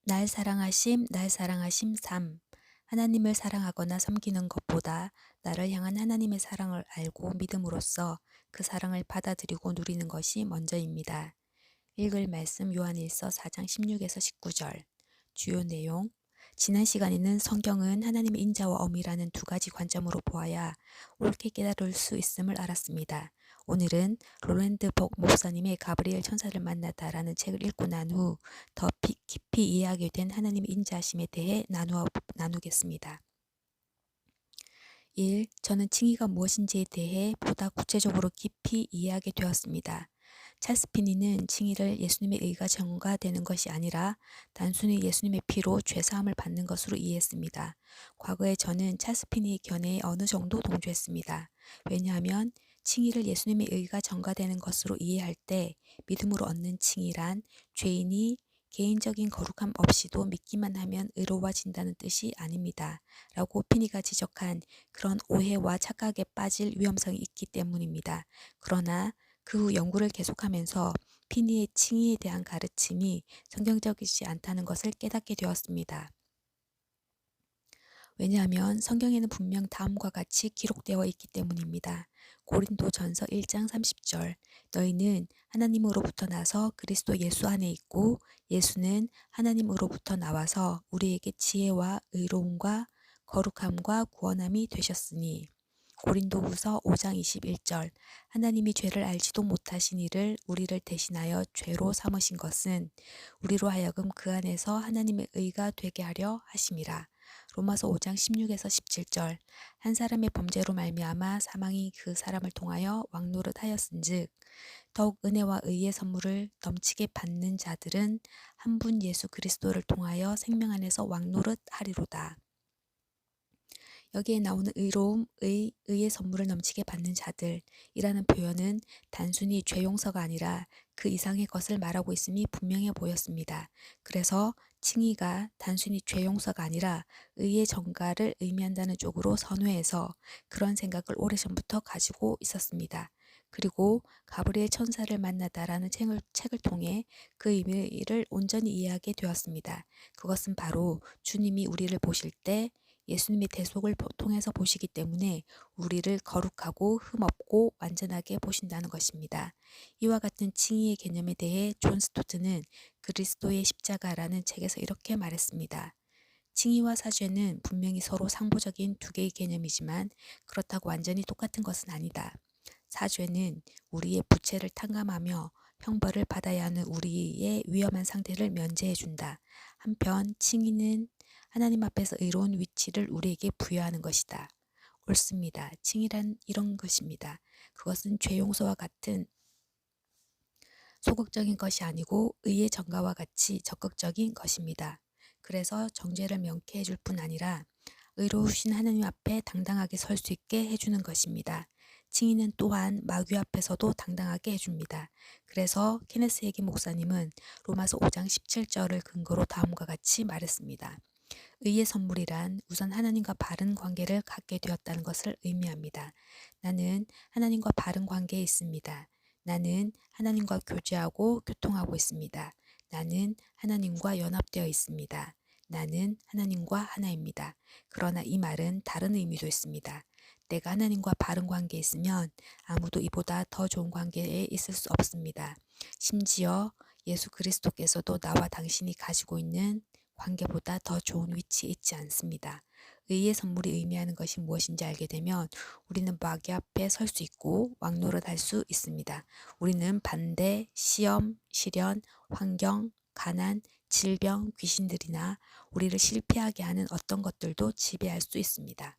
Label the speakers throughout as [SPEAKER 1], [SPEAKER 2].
[SPEAKER 1] 날 사랑하심 3. 하나님을 사랑하거나 섬기는 것보다 나를 향한 하나님의 사랑을 알고 믿음으로써 그 사랑을 받아들이고 누리는 것이 먼저입니다. 읽을 말씀 요한일서 4장 16에서 19절. 주요 내용. 지난 시간에는 성경은 하나님의 인자와 엄이라는 두 가지 관점으로 보아야 옳게 깨달을 수 있음을 알았습니다. 오늘은 로랜드 복 목사님의 가브리엘 천사를 만났다라는 책을 읽고 난 후 더 깊이 이해하게 된 하나님의 인자하심에 대해 나누겠습니다. 1. 저는 칭의가 무엇인지에 대해 보다 구체적으로 깊이 이해하게 되었습니다. 찰스 피니는 칭의를 예수님의 의가 전가되는 것이 아니라 단순히 예수님의 피로 죄사함을 받는 것으로 이해했습니다. 과거에 저는 찰스 피니의 견해에 어느 정도 동조했습니다. 왜냐하면 칭의를 예수님의 의가 전가되는 것으로 이해할 때 믿음으로 얻는 칭의란 죄인이 개인적인 거룩함 없이도 믿기만 하면 의로워진다는 뜻이 아닙니다. 라고 피니가 지적한 그런 오해와 착각에 빠질 위험성이 있기 때문입니다. 그러나 그 후 연구를 계속하면서 피니의 칭의에 대한 가르침이 성경적이지 않다는 것을 깨닫게 되었습니다. 왜냐하면 성경에는 분명 다음과 같이 기록되어 있기 때문입니다. 고린도전서 1장 30절. 너희는 하나님으로부터 나서 그리스도 예수 안에 있고 예수는 하나님으로부터 나와서 우리에게 지혜와 의로움과 거룩함과 구원함이 되셨으니. 고린도후서 5장 21절. 하나님이 죄를 알지도 못하신 이를 우리를 대신하여 죄로 삼으신 것은 우리로 하여금 그 안에서 하나님의 의가 되게 하려 하심이라. 로마서 5장 16에서 17절. 한 사람의 범죄로 말미암아 사망이 그 사람을 통하여 왕노릇하였은즉 더욱 은혜와 의의 선물을 넘치게 받는 자들은 한 분 예수 그리스도를 통하여 생명 안에서 왕노릇하리로다. 여기에 나오는 의로움, 의의 선물을 넘치게 받는 자들이라는 표현은 단순히 죄 용서가 아니라 그 이상의 것을 말하고 있음이 분명해 보였습니다. 그래서 칭의가 단순히 죄 용서가 아니라 의의 전가를 의미한다는 쪽으로 선회해서 그런 생각을 오래전부터 가지고 있었습니다. 그리고 가브리엘 천사를 만나다라는 책을 통해 그 의미를 온전히 이해하게 되었습니다. 그것은 바로 주님이 우리를 보실 때 예수님의 대속을 통해서 보시기 때문에 우리를 거룩하고 흠없고 완전하게 보신다는 것입니다. 이와 같은 칭의의 개념에 대해 존 스토트는 그리스도의 십자가라는 책에서 이렇게 말했습니다. 칭의와 사죄는 분명히 서로 상보적인 두 개의 개념이지만 그렇다고 완전히 똑같은 것은 아니다. 사죄는 우리의 부채를 탕감하며 형벌을 받아야 하는 우리의 위험한 상태를 면제해준다. 한편 칭의는 하나님 앞에서 의로운 위치를 우리에게 부여하는 것이다. 옳습니다. 칭의란 이런 것입니다. 그것은 죄 용서와 같은 소극적인 것이 아니고 의의 전가와 같이 적극적인 것입니다. 그래서 정죄를 명쾌해 줄 뿐 아니라 의로우신 하나님 앞에 당당하게 설 수 있게 해주는 것입니다. 칭의는 또한 마귀 앞에서도 당당하게 해줍니다. 그래서 케네스 해기 목사님은 로마서 5장 17절을 근거로 다음과 같이 말했습니다. 의의 선물이란 우선 하나님과 바른 관계를 갖게 되었다는 것을 의미합니다. 나는 하나님과 바른 관계에 있습니다. 나는 하나님과 교제하고 교통하고 있습니다. 나는 하나님과 연합되어 있습니다. 나는 하나님과 하나입니다. 그러나 이 말은 다른 의미도 있습니다. 내가 하나님과 바른 관계에 있으면 아무도 이보다 더 좋은 관계에 있을 수 없습니다. 심지어 예수 그리스도께서도 나와 당신이 가지고 있는 관계보다 더 좋은 위치에 있지 않습니다. 의의 선물이 의미하는 것이 무엇인지 알게 되면 우리는 마귀 앞에 설 수 있고 왕노릇할 수 있습니다. 우리는 반대, 시험, 시련, 환경, 가난, 질병, 귀신들이나 우리를 실패하게 하는 어떤 것들도 지배할 수 있습니다.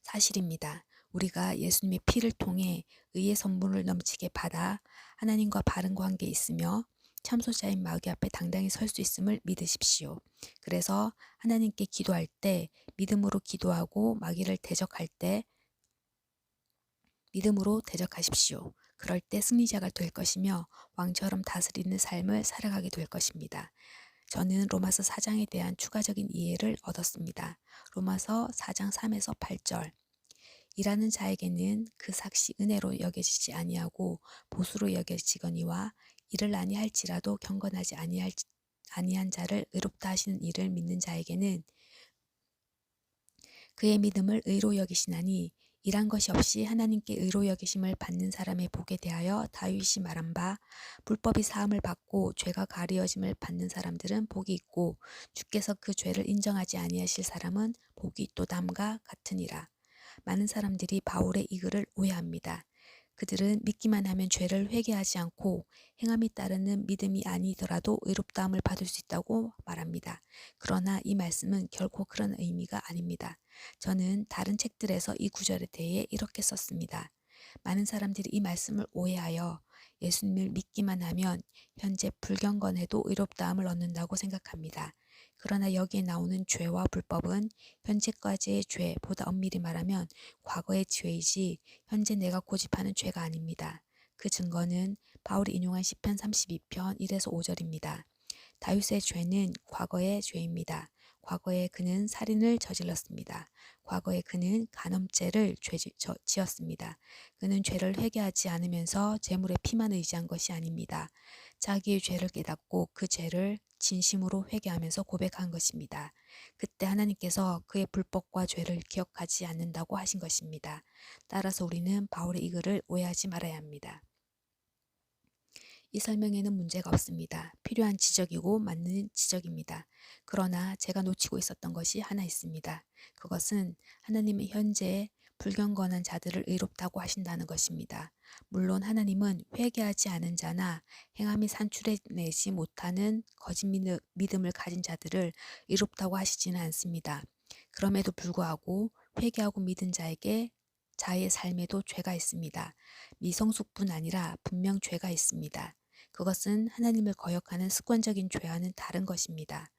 [SPEAKER 1] 사실입니다. 우리가 예수님의 피를 통해 의의 선물을 넘치게 받아 하나님과 바른 관계에 있으며 참소자인 마귀 앞에 당당히 설 수 있음을 믿으십시오. 그래서 하나님께 기도할 때 믿음으로 기도하고 마귀를 대적할 때 믿음으로 대적하십시오. 그럴 때 승리자가 될 것이며 왕처럼 다스리는 삶을 살아가게 될 것입니다. 저는 로마서 4장에 대한 추가적인 이해를 얻었습니다. 로마서 4장 3에서 8절. 일하는 자에게는 그 삭시 은혜로 여겨지지 아니하고 보수로 여겨지거니와 일을 아니할지라도 경건하지 아니한 자를 의롭다 하시는 이를 믿는 자에게는 그의 믿음을 의로 여기시나니 일한 것이 없이 하나님께 의로 여기심을 받는 사람의 복에 대하여 다윗이 말한 바 불법이 사함을 받고 죄가 가리어짐을 받는 사람들은 복이 있고 주께서 그 죄를 인정하지 아니하실 사람은 복이 있도다함과 같으니라. 많은 사람들이 바울의 이 글을 오해합니다. 그들은 믿기만 하면 죄를 회개하지 않고 행함이 따르는 믿음이 아니더라도 의롭다함을 받을 수 있다고 말합니다. 그러나 이 말씀은 결코 그런 의미가 아닙니다. 저는 다른 책들에서 이 구절에 대해 이렇게 썼습니다. 많은 사람들이 이 말씀을 오해하여 예수님을 믿기만 하면 현재 불경건해도 의롭다함을 얻는다고 생각합니다. 그러나 여기에 나오는 죄와 불법은 현재까지의 죄보다 엄밀히 말하면 과거의 죄이지 현재 내가 고집하는 죄가 아닙니다. 그 증거는 바울이 인용한 시편 32편 1에서 5절입니다. 다윗의 죄는 과거의 죄입니다. 과거에 그는 살인을 저질렀습니다. 과거에 그는 간음죄를 지었습니다. 그는 죄를 회개하지 않으면서 재물의 피만 의지한 것이 아닙니다. 자기의 죄를 깨닫고 그 죄를 진심으로 회개하면서 고백한 것입니다. 그때 하나님께서 그의 불법과 죄를 기억하지 않는다고 하신 것입니다. 따라서 우리는 바울의 이 글을 오해하지 말아야 합니다. 이 설명에는 문제가 없습니다. 필요한 지적이고 맞는 지적입니다. 그러나 제가 놓치고 있었던 것이 하나 있습니다. 그것은 하나님의 현재 불경건한 자들을 의롭다고 하신다는 것입니다. 물론 하나님은 회개하지 않은 자나 행함이 산출해내지 못하는 거짓 믿음을 가진 자들을 의롭다고 하시지는 않습니다. 그럼에도 불구하고 회개하고 믿은 자에게 자의 삶에도 죄가 있습니다. 미성숙뿐 아니라 분명 죄가 있습니다. 그것은 하나님을 거역하는 습관적인 죄와는 다른 것입니다.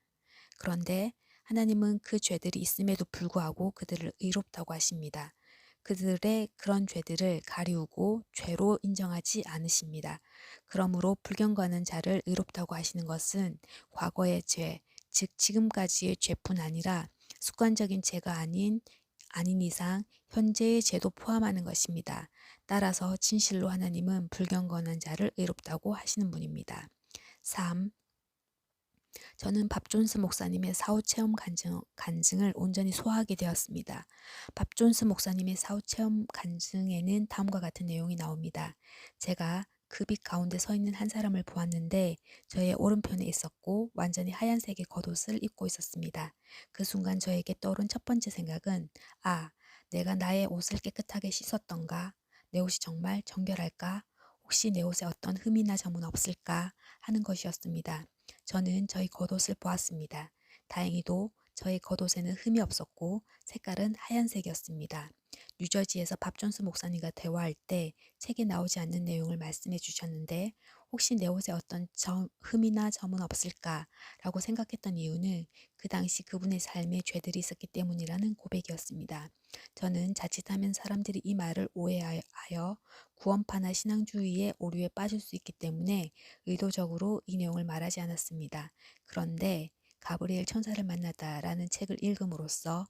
[SPEAKER 1] 그런데 하나님은 그 죄들이 있음에도 불구하고 그들을 의롭다고 하십니다. 그들의 그런 죄들을 가리우고 죄로 인정하지 않으십니다. 그러므로 불경건한 자를 의롭다고 하시는 것은 과거의 죄, 즉 지금까지의 죄뿐 아니라 습관적인 죄가 아닌 이상 현재의 죄도 포함하는 것입니다. 따라서 진실로 하나님은 불경건한 자를 의롭다고 하시는 분입니다. 3. 저는 밥 존스 목사님의 사후체험 간증을 온전히 소화하게 되었습니다. 밥 존스 목사님의 사후체험 간증에는 다음과 같은 내용이 나옵니다. 제가 그 빛 가운데 서 있는 한 사람을 보았는데 저의 오른편에 있었고 완전히 하얀색의 겉옷을 입고 있었습니다. 그 순간 저에게 떠오른 첫 번째 생각은 내가 나의 옷을 깨끗하게 씻었던가? 내 옷이 정말 정결할까? 혹시 내 옷에 어떤 흠이나 점은 없을까? 하는 것이었습니다. 저는 저희 겉옷을 보았습니다. 다행히도 저희 겉옷에는 흠이 없었고 색깔은 하얀색이었습니다. 뉴저지에서 밥 존스 목사님과 대화할 때 책에 나오지 않는 내용을 말씀해 주셨는데 혹시 내 옷에 어떤 흠이나 점은 없을까? 라고 생각했던 이유는 그 당시 그분의 삶에 죄들이 있었기 때문이라는 고백이었습니다. 저는 자칫하면 사람들이 이 말을 오해하여 구원파나 신앙주의의 오류에 빠질 수 있기 때문에 의도적으로 이 내용을 말하지 않았습니다. 그런데 가브리엘 천사를 만나다라는 책을 읽음으로써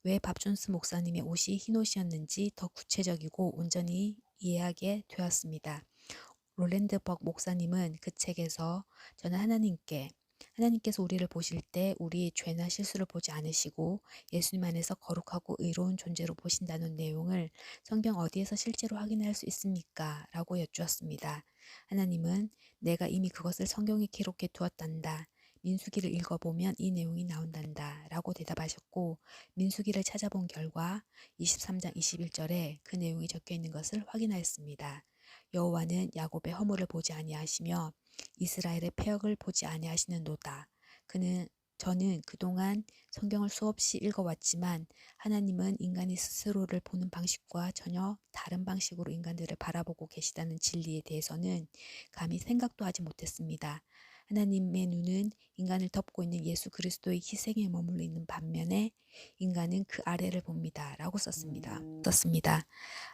[SPEAKER 1] 왜 밥 존스 목사님의 옷이 흰옷이었는지 더 구체적이고 온전히 이해하게 되었습니다. 롤랜드 벅 목사님은 그 책에서 저는 하나님께서 우리를 보실 때 우리의 죄나 실수를 보지 않으시고 예수님 안에서 거룩하고 의로운 존재로 보신다는 내용을 성경 어디에서 실제로 확인할 수 있습니까? 라고 여쭈었습니다. 하나님은 내가 이미 그것을 성경에 기록해 두었단다. 민수기를 읽어보면 이 내용이 나온단다 라고 대답하셨고 민수기를 찾아본 결과 23장 21절에 그 내용이 적혀 있는 것을 확인하였습니다. 여호와는 야곱의 허물을 보지 아니하시며 이스라엘의 패역을 보지 아니하시는도다. 저는 그동안 성경을 수없이 읽어왔지만 하나님은 인간이 스스로를 보는 방식과 전혀 다른 방식으로 인간들을 바라보고 계시다는 진리에 대해서는 감히 생각도 하지 못했습니다. 하나님의 눈은 인간을 덮고 있는 예수 그리스도의 희생에 머물러 있는 반면에 인간은 그 아래를 봅니다. 라고 썼습니다.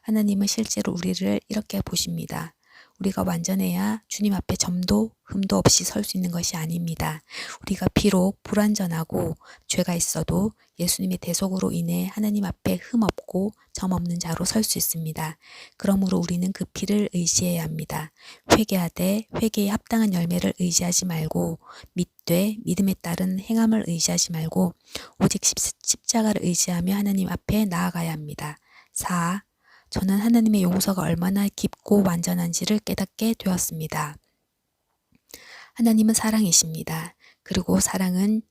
[SPEAKER 1] 하나님은 실제로 우리를 이렇게 보십니다. 우리가 완전해야 주님 앞에 점도 흠도 없이 설 수 있는 것이 아닙니다. 우리가 비록 불완전하고 죄가 있어도 예수님의 대속으로 인해 하나님 앞에 흠 없고 점 없는 자로 설 수 있습니다. 그러므로 우리는 그 피를 의지해야 합니다. 회개하되 회개에 합당한 열매를 의지하지 말고 믿되 믿음에 따른 행함을 의지하지 말고 오직 십자가를 의지하며 하나님 앞에 나아가야 합니다. 4. 저는 하나님의 용서가 얼마나 깊고 완전한지를 깨닫게 되었습니다. 하나님은 사랑이십니다. 그리고 사랑은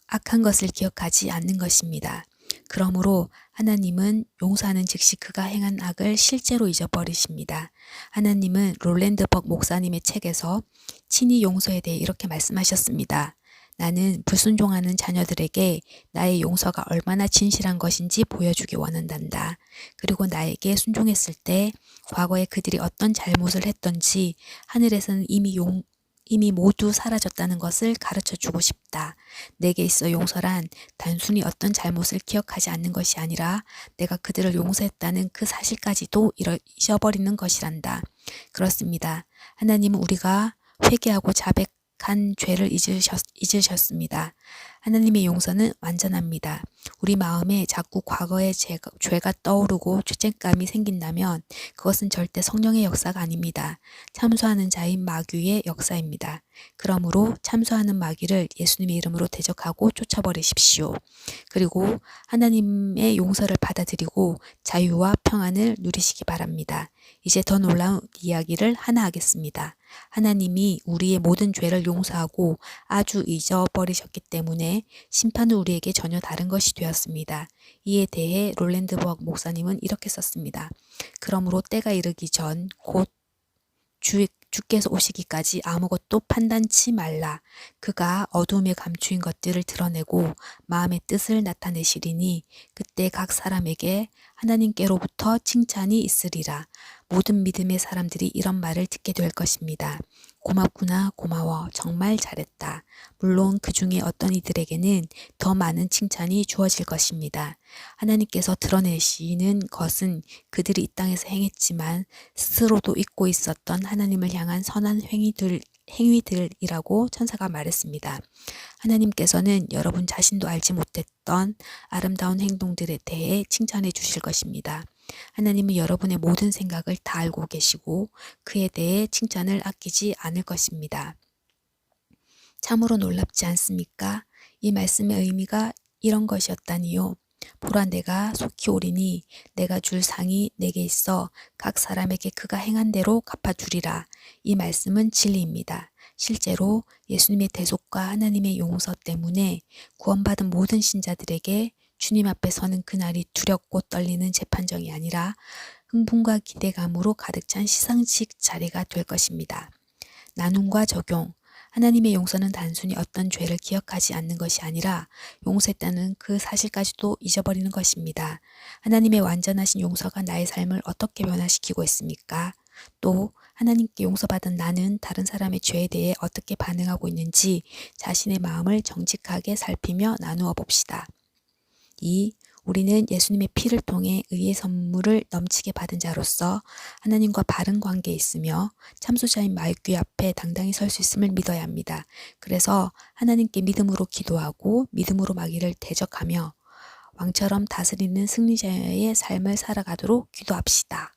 [SPEAKER 1] 악한 것을 기억하지 않는 것입니다. 그러므로 하나님은 용서하는 즉시 그가 행한 악을 실제로 잊어버리십니다. 하나님은 롤랜드 벅 목사님의 책에서 친히 용서에 대해 이렇게 말씀하셨습니다. 나는 불순종하는 자녀들에게 나의 용서가 얼마나 진실한 것인지 보여주기 원한단다. 그리고 나에게 순종했을 때 과거에 그들이 어떤 잘못을 했던지 하늘에서는 이미 모두 사라졌다는 것을 가르쳐주고 싶다. 내게 있어 용서란 단순히 어떤 잘못을 기억하지 않는 것이 아니라 내가 그들을 용서했다는 그 사실까지도 잊어버리는 것이란다. 그렇습니다. 하나님은 우리가 회개하고 자백한 죄를 잊으셨습니다. 하나님의 용서는 완전합니다. 우리 마음에 자꾸 과거의 죄가 떠오르고 죄책감이 생긴다면 그것은 절대 성령의 역사가 아닙니다. 참소하는 자인 마귀의 역사입니다. 그러므로 참소하는 마귀를 예수님의 이름으로 대적하고 쫓아버리십시오. 그리고 하나님의 용서를 받아들이고 자유와 평안을 누리시기 바랍니다. 이제 더 놀라운 이야기를 하나 하겠습니다. 하나님이 우리의 모든 죄를 용서하고 아주 잊어버리셨기 때문에 심판은 우리에게 전혀 다른 것이 되었습니다. 이에 대해 롤랜드 벅 목사님은 이렇게 썼습니다. 그러므로 때가 이르기 전 곧 주께서 오시기까지 아무것도 판단치 말라. 그가 어둠에 감추인 것들을 드러내고 마음의 뜻을 나타내시리니 그때 각 사람에게 하나님께로부터 칭찬이 있으리라. 모든 믿음의 사람들이 이런 말을 듣게 될 것입니다. 고맙구나, 고마워, 정말 잘했다. 물론 그 중에 어떤 이들에게는 더 많은 칭찬이 주어질 것입니다. 하나님께서 드러내시는 것은 그들이 이 땅에서 행했지만 스스로도 잊고 있었던 하나님을 향한 선한 행위들이라고 천사가 말했습니다. 하나님께서는 여러분 자신도 알지 못했던 아름다운 행동들에 대해 칭찬해 주실 것입니다. 하나님은 여러분의 모든 생각을 다 알고 계시고 그에 대해 칭찬을 아끼지 않을 것입니다. 참으로 놀랍지 않습니까? 이 말씀의 의미가 이런 것이었다니요. 보라 내가 속히 오리니 내가 줄 상이 내게 있어 각 사람에게 그가 행한 대로 갚아주리라. 이 말씀은 진리입니다. 실제로 예수님의 대속과 하나님의 용서 때문에 구원받은 모든 신자들에게 주님 앞에 서는 그날이 두렵고 떨리는 재판정이 아니라 흥분과 기대감으로 가득 찬 시상식 자리가 될 것입니다. 나눔과 적용. 하나님의 용서는 단순히 어떤 죄를 기억하지 않는 것이 아니라 용서했다는 그 사실까지도 잊어버리는 것입니다. 하나님의 완전하신 용서가 나의 삶을 어떻게 변화시키고 있습니까? 또 하나님께 용서받은 나는 다른 사람의 죄에 대해 어떻게 반응하고 있는지 자신의 마음을 정직하게 살피며 나누어 봅시다. 2. 우리는 예수님의 피를 통해 의의 선물을 넘치게 받은 자로서 하나님과 바른 관계에 있으며 참소자인 마귀 앞에 당당히 설 수 있음을 믿어야 합니다. 그래서 하나님께 믿음으로 기도하고 믿음으로 마귀를 대적하며 왕처럼 다스리는 승리자의 삶을 살아가도록 기도합시다.